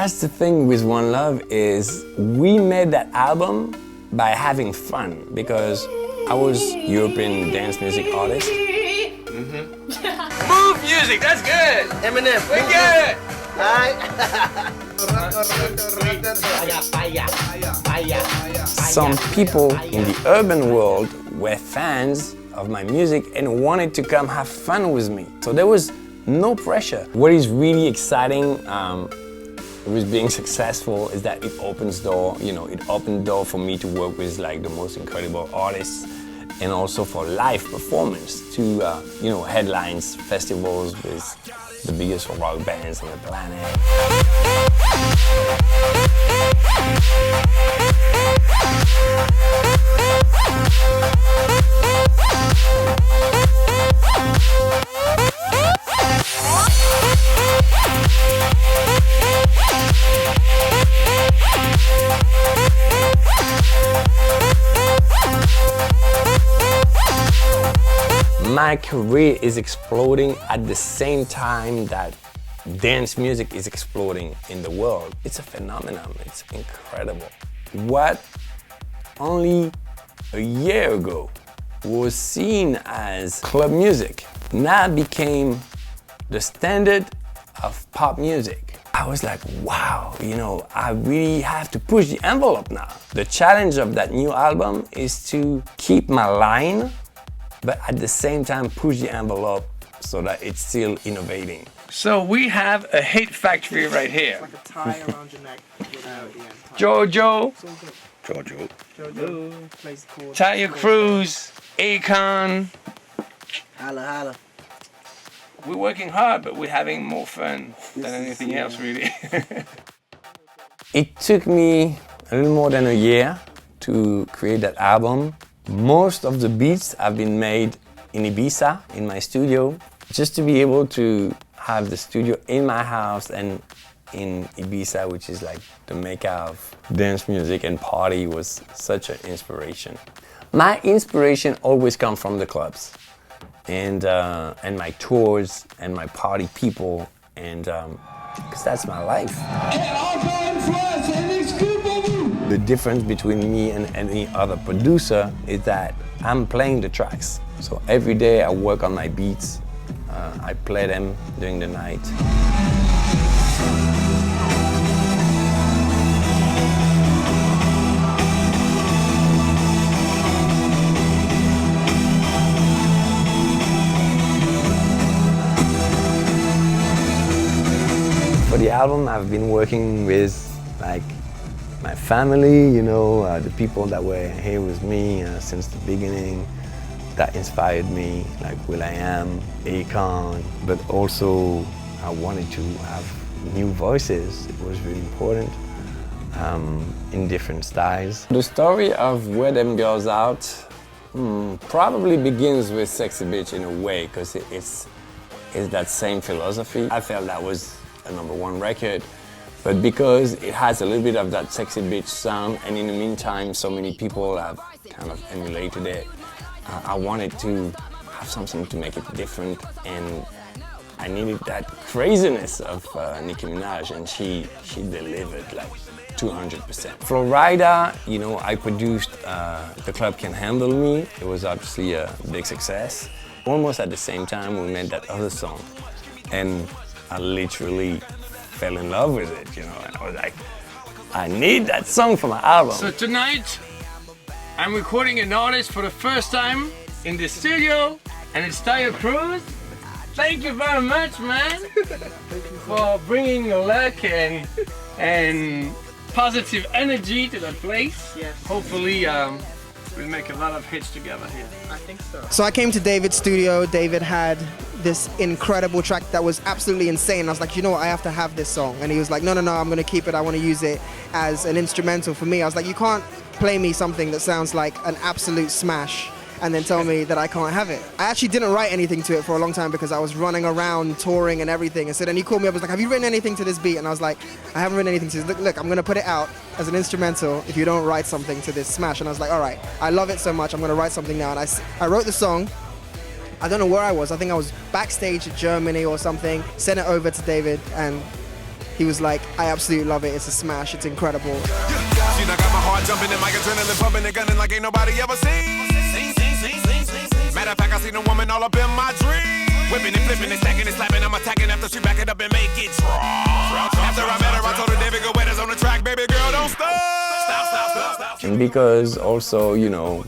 That's the thing with One Love is we made that album by having fun because I was European dance music artist. Move music, that's good. Eminem, We get it. Some people in the urban world were fans of my music and wanted to come have fun with me. So there was no pressure. What is really exciting with being successful is that it opens door, it opened door for me to work with like the most incredible artists and also for live performance to, headlines, festivals with the biggest rock bands on the planet. My career is exploding at the same time that dance music is exploding in the world. It's a phenomenon, it's incredible. What only a year ago was seen as club music now became the standard of pop music. I was like, wow, I really have to push the envelope now. The challenge of that new album is to keep my line, but at the same time push the envelope so that it's still innovating. So we have a hit factory right here. like a tie around your neck without the end. Jojo, Jojo plays the chords. Talia Cruz, Akon. Holla, holla. We're working hard, but we're having more fun than anything else, really. It took me a little more than a year to create that album. Most of the beats have been made in Ibiza, in my studio. Just to be able to have the studio in my house and in Ibiza, which is like the mecca of dance music and party, was such an inspiration. My inspiration always comes from the clubs and my tours and my party people, and because that's my life. The difference between me and any other producer is that I'm playing the tracks. So every day I work on my beats, I play them during the night. For the album, I've been working with my family, the people that were here with me since the beginning, that inspired me, like will.i.am, Akon, but also I wanted to have new voices. It was really important in different styles. The story of Where Them Girls Out probably begins with Sexy Bitch in a way, because it's that same philosophy. I felt that was a #1 record. But because it has a little bit of that sexy bitch sound, and in the meantime, so many people have kind of emulated it, I wanted to have something to make it different, and I needed that craziness of Nicki Minaj, and she delivered like 200%. Florida, I produced The Club Can Handle Me. It was obviously a big success. Almost at the same time, we made that other song, and I literally fell in love with it, and I was like, I need that song for my album. So tonight, I'm recording an artist for the first time in the studio, and it's Talia Cruz. Thank you very much, man, for bringing your luck and positive energy to that place. Yes. Hopefully, we'll make a lot of hits together here. I think so. So I came to David's studio. David had this incredible track that was absolutely insane. I was like, I have to have this song. And he was like, no, I'm gonna keep it. I wanna use it as an instrumental for me. I was like, you can't play me something that sounds like an absolute smash and then tell me that I can't have it. I actually didn't write anything to it for a long time because I was running around touring and everything. And so then he called me up, was like, have you written anything to this beat? And I was like, I haven't written anything to this. Look, I'm gonna put it out as an instrumental if you don't write something to this smash. And I was like, all right, I love it so much, I'm gonna write something now. And I wrote the song. I don't know where I was. I think I was backstage in Germany or something, sent it over to David, and he was like, I absolutely love it. It's a smash. It's incredible. She done got my heart jumping and my adrenaline pumping and gunning like ain't nobody ever seen. Matter of fact, I seen a woman all up in my dream. Whipping and flipping and stacking and slapping. I'm attacking after she back it up and make it drop. After I met her, I told her David Guetta's on the track. Baby girl, don't stop. Stop. And because also, you know,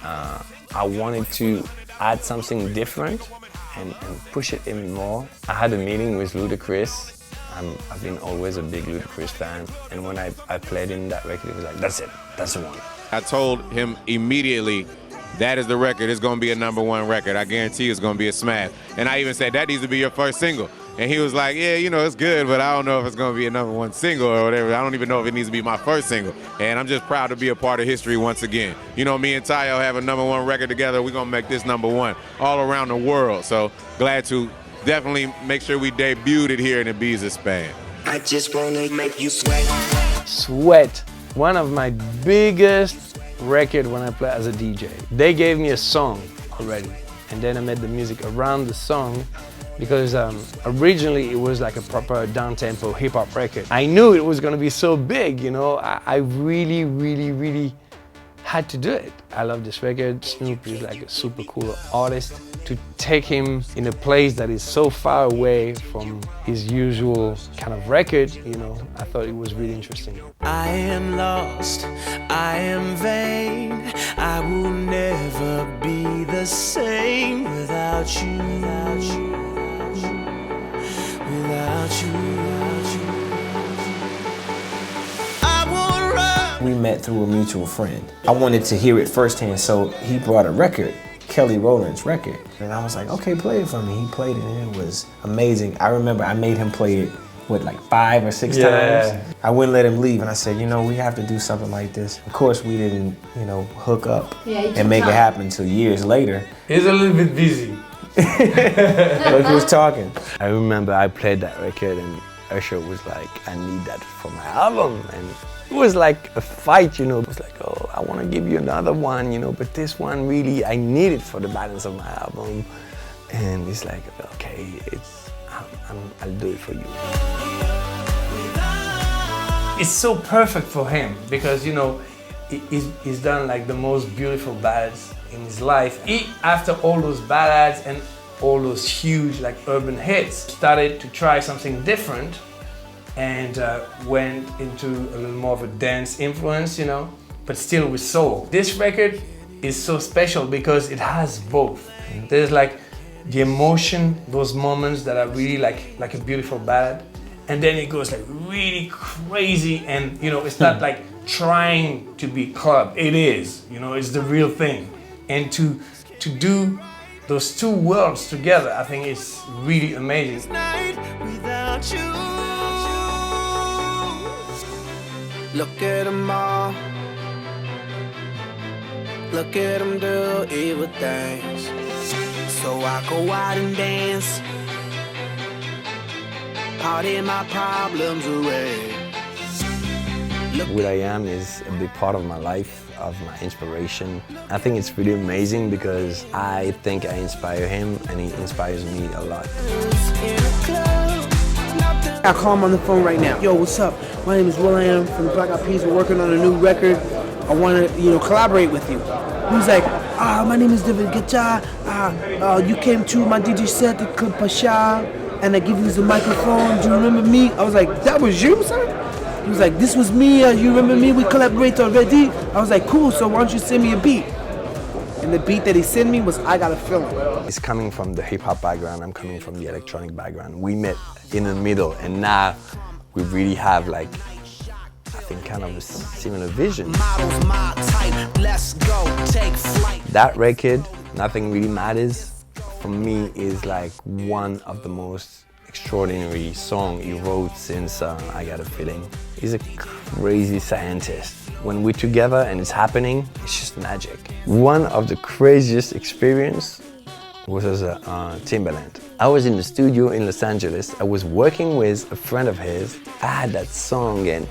I wanted to add something different and push it even more. I had a meeting with Ludacris. I've been always a big Ludacris fan, and when I played in that record, it was like, that's it, that's the one. I told him immediately, that is the record, it's gonna be a #1 record. I guarantee it's gonna be a smash. And I even said, that needs to be your first single. And he was like, yeah, you know, it's good, but I don't know if it's gonna be a #1 single or whatever. I don't even know if it needs to be my first single. And I'm just proud to be a part of history once again. You know, me and Tayo have a #1 record together. We're gonna make this #1 all around the world. So glad to definitely make sure we debuted it here in Ibiza, Spain. I just wanna make you sweat. Sweat, one of my biggest record when I play as a DJ. They gave me a song already, and then I made the music around the song, because originally it was like a proper down-tempo hip-hop record. I knew it was gonna be so big, you know. I really had to do it. I love this record. Snoop is like a super cool artist. To take him in a place that is so far away from his usual kind of record, you know, I thought it was really interesting. I am lost, I am vain, I will never be the same without you, without you, without you, without you. I will run. We met through a mutual friend. I wanted to hear it firsthand, so he brought a record, Kelly Rowland's record. And I was like, okay, play it for me. He played it and it was amazing. I remember I made him play it, what, like 5 or 6 times? I wouldn't let him leave and I said, you know, we have to do something like this. Of course, we didn't, you know, hook up and make it happen until years later. He's a little bit busy. But he was talking. I remember I played that record and Usher was like, I need that for my album. And it was like a fight, you know. It was like, oh, I want to give you another one, you know, but this one really, I need it for the balance of my album. And it's like, okay, I'll do it for you. It's so perfect for him because, you know, he's done like the most beautiful ballads in his life. He, after all those ballads and all those huge like urban hits, started to try something different and went into a little more of a dance influence, you know, but still with soul. This record is so special because it has both. There's like the emotion, those moments that are really like a beautiful ballad, and then it goes like really crazy, and you know, it's not like trying to be club. It is, you know, it's the real thing. And to do those two worlds together, I think it's really amazing. Without you. Look at them all. Look at them do evil things. So I go out and dance. Party my problems away. will.i.am is a big part of my life, of my inspiration. I think it's really amazing because I think I inspire him and he inspires me a lot. I call him on the phone right now. Yo, what's up? My name is will.i.am from the Black Eyed Peas. We're working on a new record. I want to, collaborate with you. He's like, my name is David Guetta. You came to my DJ set at Club Pasha, and I give you the microphone. Do you remember me? I was like, that was you, son? He was like, this was me. You remember me? We collaborate already. I was like, cool. So why don't you send me a beat? And the beat that he sent me was I Got a Feeling. He's coming from the hip-hop background, I'm coming from the electronic background. We met in the middle, and now we really have like, I think, kind of a similar vision. That record, Nothing Really Matters, for me is like one of the most extraordinary songs he wrote since I Got a Feeling. He's a crazy scientist. When we're together and it's happening, it's just magic. One of the craziest experience was as a Timbaland. I was in the studio in Los Angeles. I was working with a friend of his. I had that song and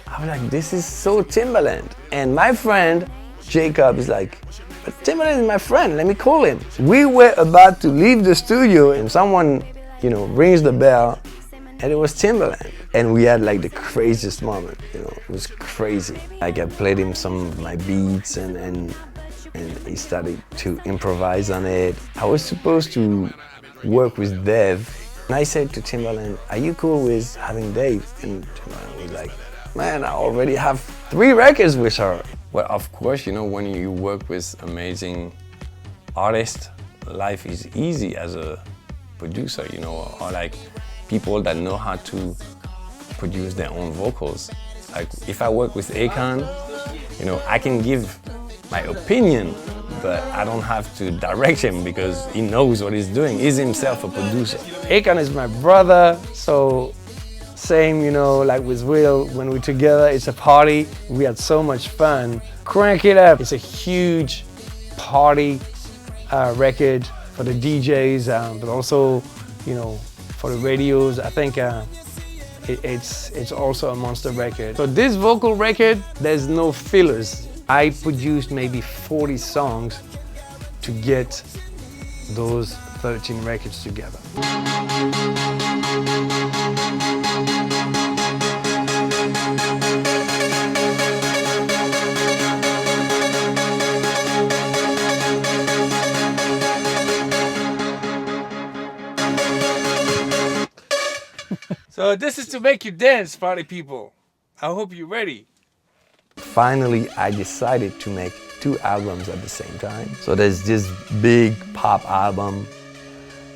I was like, this is so Timbaland. And my friend, Jacob, is like, but Timbaland is my friend, let me call him. We were about to leave the studio and someone, rings the bell and it was Timbaland. And we had like the craziest moment, you know, it was crazy. Like I played him some of my beats and he started to improvise on it. I was supposed to work with Dev, and I said to Timbaland, are you cool with having Dave? And Timbaland was like, man, I already have 3 records with her. Well, of course, you know, when you work with amazing artists, life is easy as a producer, you know, or like people that know how to produce their own vocals. Like if I work with Akon, you know, I can give my opinion, but I don't have to direct him because he knows what he's doing. He's himself a producer. Akon is my brother, so same, you know, like with Will, when we're together, it's a party. We had so much fun. Crank It Up. It's a huge party record for the DJs, but also, you know, for the radios. I think it's also a monster record. So this vocal record, there's no fillers. I produced maybe 40 songs to get those 13 records together. So this is to make you dance, party people. I hope you're ready. Finally, I decided to make 2 albums at the same time. So there's this big pop album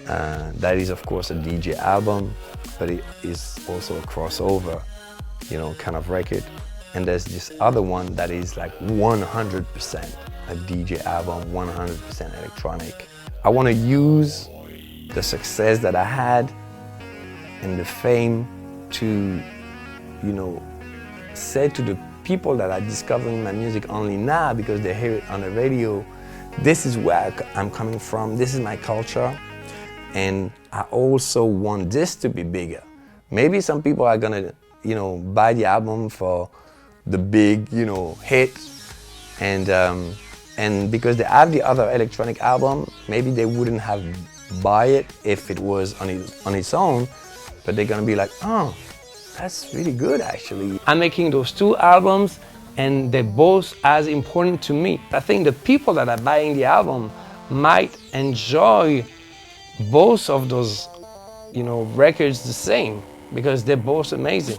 that is of course a DJ album, but it is also a crossover, you know, kind of record. And there's this other one that is like 100% a DJ album, 100% electronic. I want to use the success that I had and the fame to, you know, say to the people that are discovering my music only now because they hear it on the radio, this is where I'm coming from, this is my culture, and I also want this to be bigger. Maybe some people are gonna, you know, buy the album for the big, you know, hit, and because they have the other electronic album, maybe they wouldn't have buy it if it was on its own, but they're gonna be like, oh, that's really good actually. I'm making those 2 albums and they're both as important to me. I think the people that are buying the album might enjoy both of those, you know, records the same because they're both amazing.